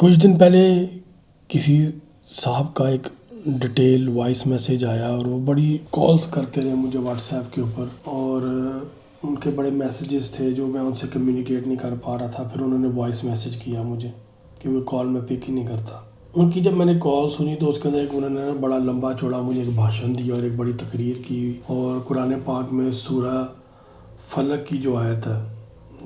کچھ دن پہلے کسی صاحب کا ایک ڈیٹیل وائس میسیج آیا اور وہ بڑی کالز کرتے رہے مجھے واٹس ایپ کے اوپر، اور ان کے بڑے میسیجز تھے جو میں ان سے کمیونیکیٹ نہیں کر پا رہا تھا۔ پھر انہوں نے وائس میسیج کیا مجھے کہ وہ کال میں پک ہی نہیں کرتا۔ ان کی جب میں نے کال سنی تو اس کے اندر انہوں نے بڑا لمبا چوڑا مجھے ایک بھاشن دیا اور ایک بڑی تقریر کی، اور قرآن پاک میں سورہ فلق کی جو آیت ہے،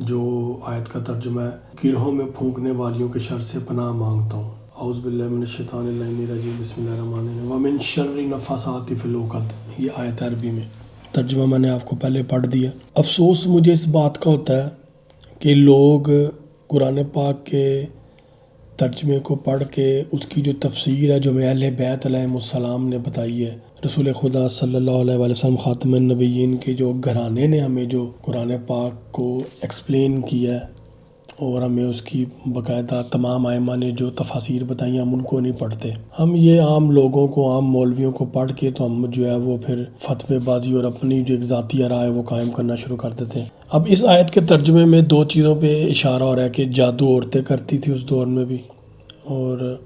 جو آیت کا ترجمہ ہے، گرہوں میں پھونکنے والیوں کے شر سے پناہ مانگتا ہوں، اعوذ باللہ من الشیطان الرجیم، بسم اللہ الرحمن الرحیم، ومن شر النفاثات فی العقد، یہ آیت عربی میں ترجمہ میں نے آپ کو پہلے پڑھ دیا۔ افسوس مجھے اس بات کا ہوتا ہے کہ لوگ قرآن پاک کے ترجمے کو پڑھ کے اس کی جو تفسیر ہے جو اہل بیت علیہم السلام نے بتائی ہے، رسول خدا صلی اللہ علیہ وآلہ وسلم خاتم النبیین کے جو گھرانے نے ہمیں جو قرآن پاک کو ایکسپلین کیا ہے اور ہمیں اس کی باقاعدہ تمام ائمہ نے جو تفاسیر بتائی ہیں، ہم ان کو نہیں پڑھتے۔ ہم یہ عام لوگوں کو، عام مولویوں کو پڑھ کے تو ہم جو ہے وہ پھر فتوے بازی اور اپنی جو ایک ذاتی رائے وہ قائم کرنا شروع کر دیتے ہیں۔ اب اس آیت کے ترجمے میں دو چیزوں پہ اشارہ ہو رہا ہے کہ جادو عورتیں کرتی تھی اس دور میں بھی، اور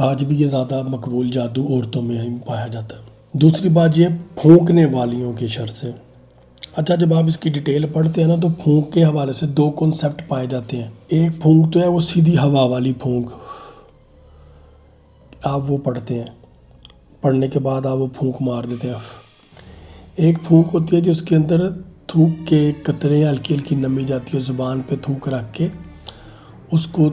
آج بھی یہ زیادہ مقبول جادو عورتوں میں ہی پایا جاتا ہے۔ دوسری بات یہ پھونکنے والیوں کے شر سے۔ اچھا، جب آپ اس کی ڈیٹیل پڑھتے ہیں نا تو پھونک کے حوالے سے دو کنسیپٹ پائے جاتے ہیں۔ ایک پھونک تو ہے وہ سیدھی ہوا والی پھونک، آپ وہ پڑھتے ہیں، پڑھنے کے بعد آپ وہ پھونک مار دیتے ہیں۔ ایک پھونک ہوتی ہے جس کے اندر تھوک کے قطرے ہلکی ہلکی نمی جاتی ہے، زبان پہ تھوک رکھ کے اس کو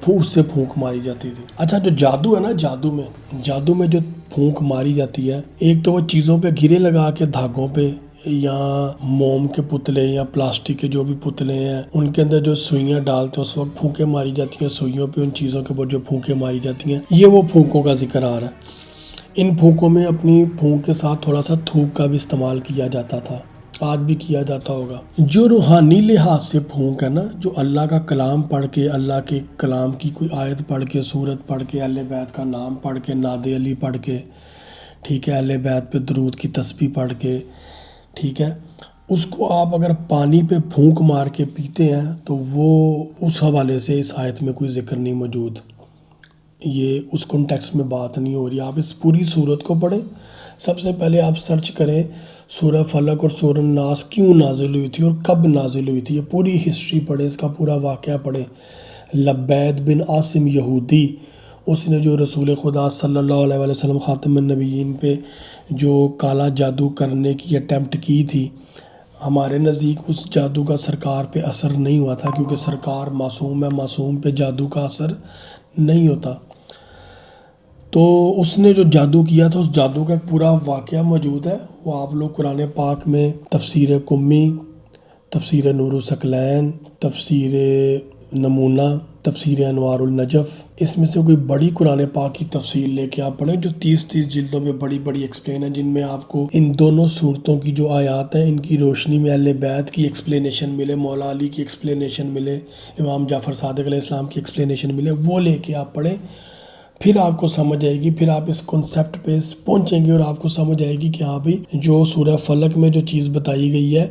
اس سے پھونک ماری جاتی تھی۔ اچھا، جو جادو ہے نا، جادو میں جو پھونک ماری جاتی ہے، ایک تو وہ چیزوں پہ گرے لگا کے، دھاگوں پہ، یا موم کے پتلے یا پلاسٹک کے جو بھی پتلے ہیں ان کے اندر جو سوئیاں ڈالتے ہیں اس وقت پھونکیں ماری جاتی ہیں، سوئیوں پہ ان چیزوں کے اوپر جو پھونکیں ماری جاتی ہیں، یہ وہ پھونکوں کا ذکر آ رہا ہے۔ ان پھونکوں میں اپنی پھونک کے ساتھ تھوڑا سا تھوک کا بھی استعمال کیا جاتا تھا، آج بھی کیا جاتا ہوگا۔ جو روحانی لحاظ سے پھونک ہے نا، جو اللہ کا کلام پڑھ کے، اللہ کے کلام کی کوئی آیت پڑھ کے، سورت پڑھ کے، اہل بیت کا نام پڑھ کے، نعت علی پڑھ کے، ٹھیک ہے، اہل بیت پہ درود کی تسبیح پڑھ کے، ٹھیک ہے، اس کو آپ اگر پانی پہ پھونک مار کے پیتے ہیں تو وہ اس حوالے سے اس آیت میں کوئی ذکر نہیں موجود، یہ اس کنٹیکسٹ میں بات نہیں ہو رہی۔ آپ اس پوری سورت کو پڑھیں، سب سے پہلے آپ سرچ کریں سورہ فلق اور سورہ الناس کیوں نازل ہوئی تھی اور کب نازل ہوئی تھی، یہ پوری ہسٹری پڑھیں، اس کا پورا واقعہ پڑھیں۔ لبید بن عاصم یہودی، اس نے جو رسول خدا صلی اللہ علیہ وآلہ وسلم خاتم النبیین پہ جو کالا جادو کرنے کی اٹیمپٹ کی تھی، ہمارے نزدیک اس جادو کا سرکار پہ اثر نہیں ہوا تھا، کیونکہ سرکار معصوم ہے، معصوم پہ جادو کا اثر نہیں ہوتا۔ تو اس نے جو جادو کیا تھا، اس جادو کا ایک پورا واقعہ موجود ہے، وہ آپ لوگ قرآن پاک میں تفسیر قمی، تفسیر نور الثقلین، تفسیر نمونہ، تفسیر انوار النجف، اس میں سے کوئی بڑی قرآن پاک کی تفسیر لے کے آپ پڑھیں جو 30 جلدوں میں بڑی بڑی ایکسپلین ہے، جن میں آپ کو ان دونوں صورتوں کی جو آیات ہیں ان کی روشنی میں اہل بیت کی ایکسپلینیشن ملے، مولا علی کی ایکسپلینیشن ملے، امام جعفر صادق علیہ السلام کی ایکسپلینیشن ملے، وہ لے کے آپ پڑھیں، پھر آپ کو سمجھ آئے گی، پھر آپ اس کنسیپٹ پہ پہنچیں گے اور آپ کو سمجھ آئے گی کہ ہاں بھائی جو سورہ فلق میں جو چیز بتائی گئی ہے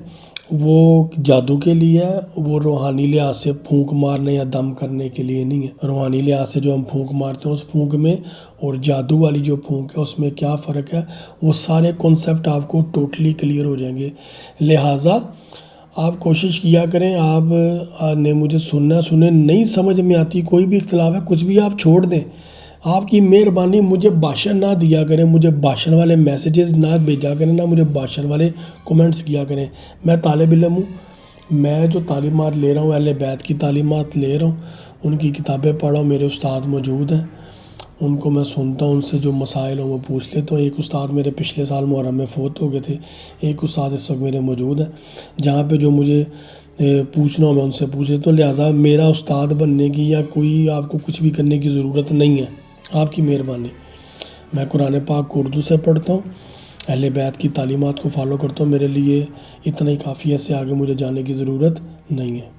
وہ جادو کے لیے ہے، وہ روحانی لحاظ سے پھونک مارنے یا دم کرنے کے لیے نہیں ہے۔ روحانی لحاظ سے جو ہم پھونک مارتے ہیں اس پھونک میں اور جادو والی جو پھونک ہے اس میں کیا فرق ہے، وہ سارے کنسیپٹ آپ کو ٹوٹلی کلیئر ہو جائیں گے۔ لہٰذا آپ کوشش کیا کریں، آپ نے مجھے سنیں، نہیں سمجھ میں آتی، کوئی بھی اختلاف ہے، کچھ بھی آپ چھوڑ دیں، آپ کی مہربانی مجھے بھاشن نہ دیا کریں، مجھے بھاشن والے میسیجز نہ بھیجا کریں، نہ مجھے بھاشن والے کومنٹس کیا کریں۔ میں طالب علم ہوں، میں جو تعلیمات لے رہا ہوں اہل بیت کی تعلیمات لے رہا ہوں، ان کی کتابیں پڑھ رہا ہوں، میرے استاد موجود ہیں، ان کو میں سنتا ہوں، ان سے جو مسائل ہوں وہ پوچھ لیتا ہوں۔ ایک استاد میرے پچھلے سال محرم میں فوت ہو گئے تھے، ایک استاد اس وقت میرے موجود ہیں، جہاں پہ جو مجھے پوچھنا ہو میں ان سے پوچھ لیتا ہوں۔ لہٰذا میرا استاد بننے کی یا کوئی آپ کو کچھ بھی کرنے کی ضرورت نہیں ہے، آپ کی مہربانی۔ میں قرآن پاک کو اردو سے پڑھتا ہوں، اہل بیت کی تعلیمات کو فالو کرتا ہوں، میرے لیے اتنا ہی کافی ہے، اس سے آگے مجھے جانے کی ضرورت نہیں ہے۔